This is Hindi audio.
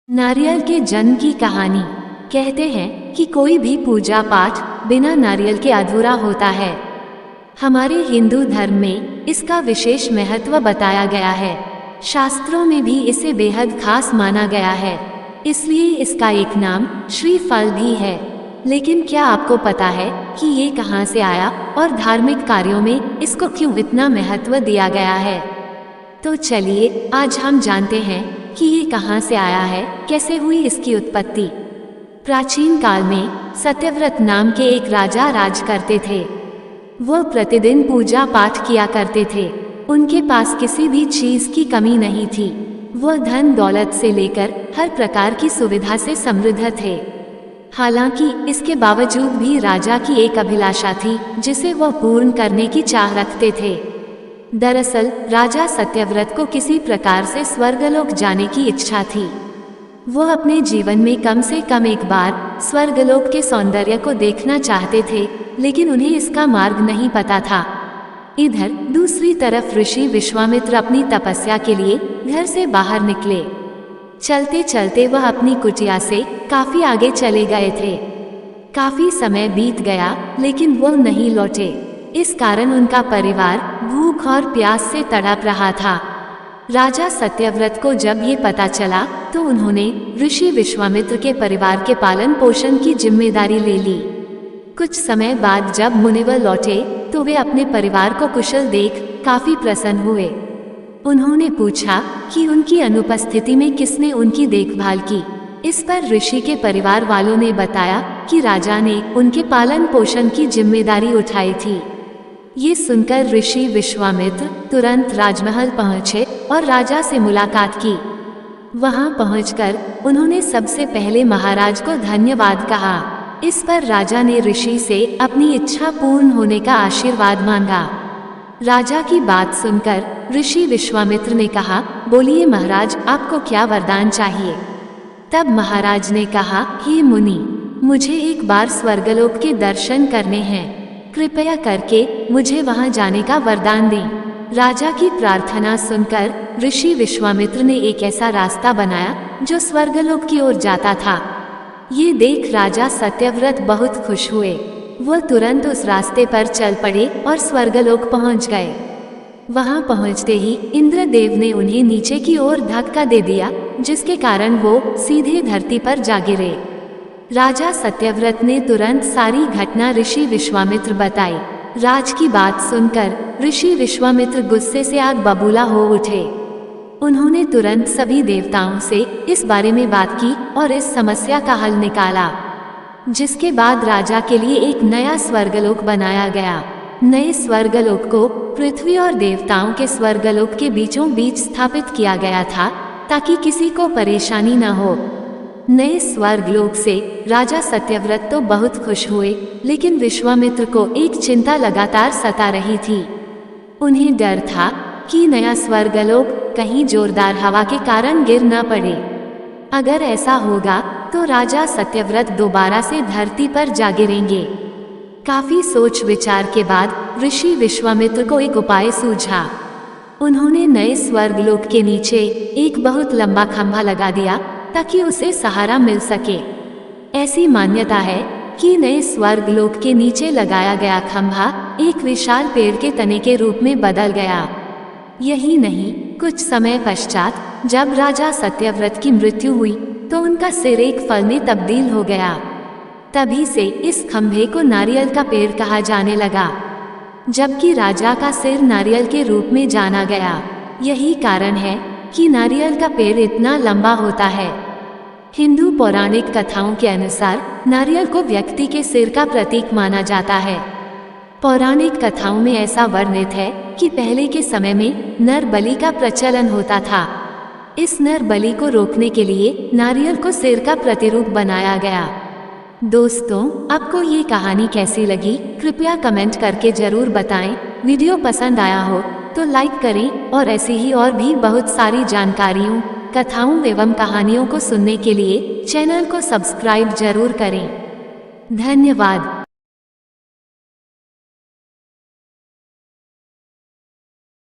नारियल के जन्म की कहानी। कहते हैं कि कोई भी पूजा पाठ बिना नारियल के अधूरा होता है। हमारे हिंदू धर्म में इसका विशेष महत्व बताया गया है। शास्त्रों में भी इसे बेहद खास माना गया है, इसलिए इसका एक नाम श्रीफल भी है। लेकिन क्या आपको पता है कि ये कहाँ से आया और धार्मिक कार्यों में इसको क्यों इतना महत्व दिया गया है? तो चलिए आज हम जानते हैं कि ये कहाँ से आया है, कैसे हुई इसकी उत्पत्ति। प्राचीन काल में सत्यव्रत नाम के एक राजा राज करते थे। वह प्रतिदिन पूजा पाठ किया करते थे। उनके पास किसी भी चीज की कमी नहीं थी। वह धन दौलत से लेकर हर प्रकार की सुविधा से समृद्ध थे। हालांकि इसके बावजूद भी राजा की एक अभिलाषा थी जिसे वह पूर्ण करने की चाह रखते थे। दरअसल राजा सत्यव्रत को किसी प्रकार से स्वर्गलोक जाने की इच्छा थी। वह अपने जीवन में कम से कम एक बार स्वर्गलोक के सौंदर्य को देखना चाहते थे, लेकिन उन्हें इसका मार्ग नहीं पता था। इधर दूसरी तरफ ऋषि विश्वामित्र अपनी तपस्या के लिए घर से बाहर निकले। चलते चलते वह अपनी कुटिया से काफी आगे चले गए थे। काफी समय बीत गया लेकिन वह नहीं लौटे। इस कारण उनका परिवार भूख और प्यास से तड़प रहा था। राजा सत्यव्रत को जब ये पता चला तो उन्होंने ऋषि विश्वामित्र के परिवार के पालन पोषण की जिम्मेदारी ले ली। कुछ समय बाद जब मुनिवर लौटे तो वे अपने परिवार को कुशल देख काफी प्रसन्न हुए। उन्होंने पूछा कि उनकी अनुपस्थिति में किसने उनकी देखभाल की। इस पर ऋषि के परिवार वालों ने बताया कि राजा ने उनके पालन पोषण की जिम्मेदारी उठाई थी। ये सुनकर ऋषि विश्वामित्र तुरंत राजमहल पहुंचे और राजा से मुलाकात की। वहां पहुंचकर उन्होंने सबसे पहले महाराज को धन्यवाद कहा। इस पर राजा ने ऋषि से अपनी इच्छा पूर्ण होने का आशीर्वाद मांगा। राजा की बात सुनकर ऋषि विश्वामित्र ने कहा, बोलिए महाराज, आपको क्या वरदान चाहिए? तब महाराज ने कहा, हे मुनि, मुझे एक बार स्वर्गलोक के दर्शन करने हैं। कृपया करके मुझे वहां जाने का वरदान दें। राजा की प्रार्थना सुनकर ऋषि विश्वामित्र ने एक ऐसा रास्ता बनाया जो स्वर्गलोक की ओर जाता था। ये देख राजा सत्यव्रत बहुत खुश हुए। वह तुरंत उस रास्ते पर चल पड़े और स्वर्गलोक पहुंच गए। वहां पहुंचते ही इंद्रदेव ने उन्हें नीचे की ओर धक्का दे दिया, जिसके कारण वो सीधे धरती पर जा गिरे। राजा सत्यव्रत ने तुरंत सारी घटना ऋषि विश्वामित्र बताई। राज की बात सुनकर ऋषि विश्वामित्र गुस्से से आग बबूला हो उठे। उन्होंने तुरंत सभी देवताओं से इस बारे में बात की और इस समस्या का हल निकाला, जिसके बाद राजा के लिए एक नया स्वर्गलोक बनाया गया। नए स्वर्गलोक को पृथ्वी और देवताओं के स्वर्गलोक के बीचों बीच स्थापित किया गया था, ताकि किसी को परेशानी न हो। नए स्वर्गलोक से राजा सत्यव्रत तो बहुत खुश हुए, लेकिन विश्वामित्र को एक चिंता लगातार सता रही थी। उन्हें डर था कि नया स्वर्गलोक कहीं जोरदार हवा के कारण गिर न पड़े। अगर ऐसा होगा तो राजा सत्यव्रत दोबारा से धरती पर जा गिरेंगे। काफी सोच विचार के बाद ऋषि विश्वामित्र को एक उपाय सूझा। उन्होंने नए स्वर्गलोक के नीचे एक बहुत लंबा खंभा लगा दिया ताकि उसे सहारा मिल सके। ऐसी मान्यता है कि नए स्वर्गलोक के नीचे लगाया गया खंभा एक विशाल पेड़ के तने के रूप में बदल गया। यही नहीं, कुछ समय पश्चात जब राजा सत्यव्रत की मृत्यु हुई तो उनका सिर एक फल में तब्दील हो गया। तभी से इस खंभे को नारियल का पेड़ कहा जाने लगा, जबकि राजा का सिर नारियल के रूप में जाना गया। यही कारण है कि नारियल का पेड़ इतना लंबा होता है। हिंदू पौराणिक कथाओं के अनुसार नारियल को व्यक्ति के सिर का प्रतीक माना जाता है। पौराणिक कथाओं में ऐसा वर्णित है कि पहले के समय में नर बलि का प्रचलन होता था। इस नर बलि को रोकने के लिए नारियल को सिर का प्रतिरूप बनाया गया। दोस्तों, आपको ये कहानी कैसी लगी? कृपया कमेंट करके जरूर बताएं। वीडियो पसंद आया हो तो लाइक करें और ऐसी ही और भी बहुत सारी जानकारियों, कथाओं एवं कहानियों को सुनने के लिए चैनल को सब्सक्राइब जरूर करें। धन्यवाद।